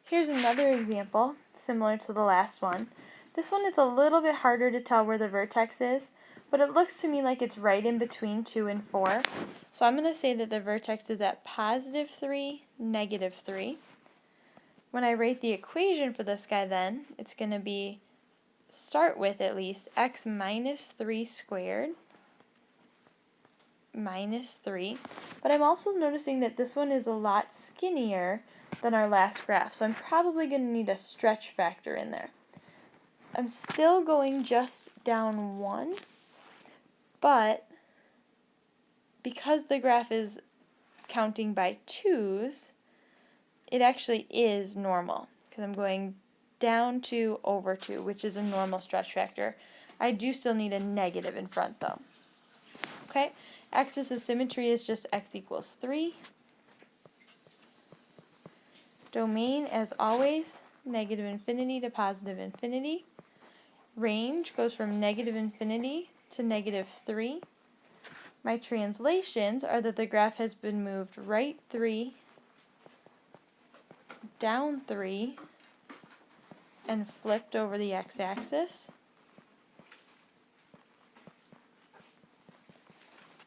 Here's another example, similar to the last one. This one is a little bit harder to tell where the vertex is, but it looks to me like it's right in between 2 and 4. So I'm going to say that the vertex is at positive 3, negative 3. When I write the equation for this guy then, it's going to be, start with at least, x minus 3 squared minus 3. But I'm also noticing that this one is a lot skinnier than our last graph, so I'm probably going to need a stretch factor in there. I'm still going just down 1, but because the graph is counting by 2's, it actually is normal, because I'm going down 2 over 2, which is a normal stretch factor. I do still need a negative in front, though. Okay, axis of symmetry is just x equals 3. Domain, as always, negative infinity to positive infinity. Range goes from negative infinity to negative 3. My translations are that the graph has been moved right 3, down 3, and flipped over the x-axis.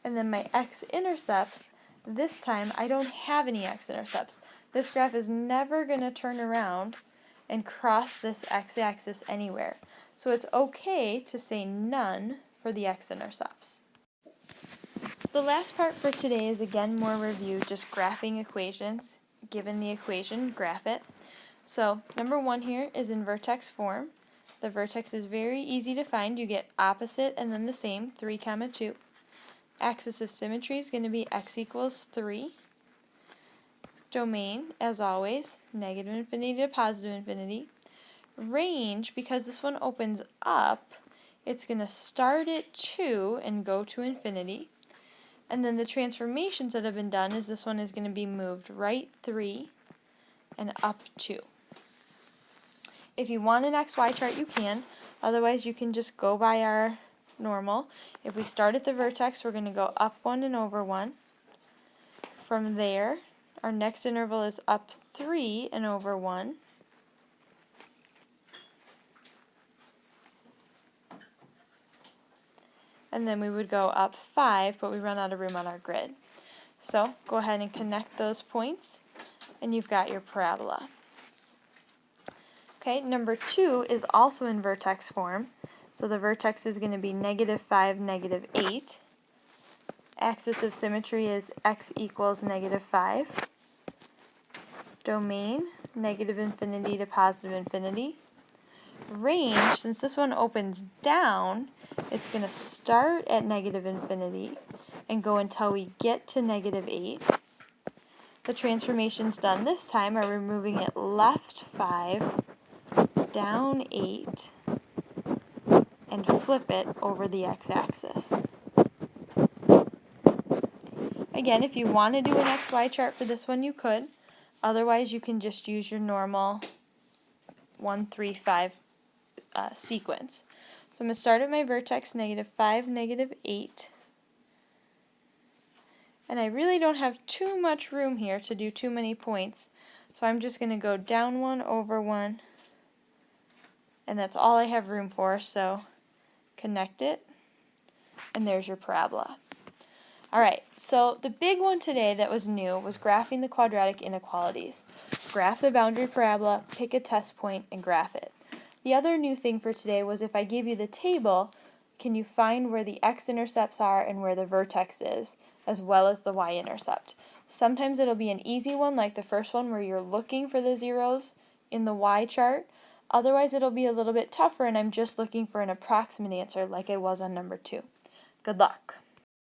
And then my x-intercepts, this time I don't have any x-intercepts. This graph is never going to turn around and cross this x-axis anywhere. So it's okay to say none for the x-intercepts. The last part for today is again more review, just graphing equations. Given the equation, graph it. So number 1 here is in vertex form. The vertex is very easy to find. You get opposite and then the same, 3, 2. Axis of symmetry is going to be x equals 3. Domain, as always, negative infinity to positive infinity. Range, because this one opens up, it's going to start at 2 and go to infinity. And then the transformations that have been done is this one is going to be moved right 3 and up 2. If you want an XY chart, you can. Otherwise, you can just go by our normal. If we start at the vertex, we're going to go up 1 and over 1. From there, our next interval is up 3 and over 1. And then we would go up 5, but we run out of room on our grid. So go ahead and connect those points, and you've got your parabola. Okay, number 2 is also in vertex form. So the vertex is going to be negative 5, negative 8. Axis of symmetry is x equals negative 5. Domain, negative infinity to positive infinity. Range, since this one opens down, it's going to start at negative infinity and go until we get to negative 8. The transformations done this time are removing it left 5, down 8, and flip it over the x-axis. Again, if you want to do an XY chart for this one, you could. Otherwise, you can just use your normal 1, 3, 5 sequence. So I'm going to start at my vertex, negative 5, negative 8. And I really don't have too much room here to do too many points. So I'm just going to go down 1, over 1. And that's all I have room for, so connect it. And there's your parabola. Alright, so the big one today that was new was graphing the quadratic inequalities. Graph the boundary parabola, pick a test point, and graph it. The other new thing for today was if I give you the table, can you find where the x-intercepts are and where the vertex is, as well as the y-intercept. Sometimes it'll be an easy one, like the first one where you're looking for the zeros in the y chart. Otherwise, it'll be a little bit tougher, and I'm just looking for an approximate answer like I was on number 2. Good luck.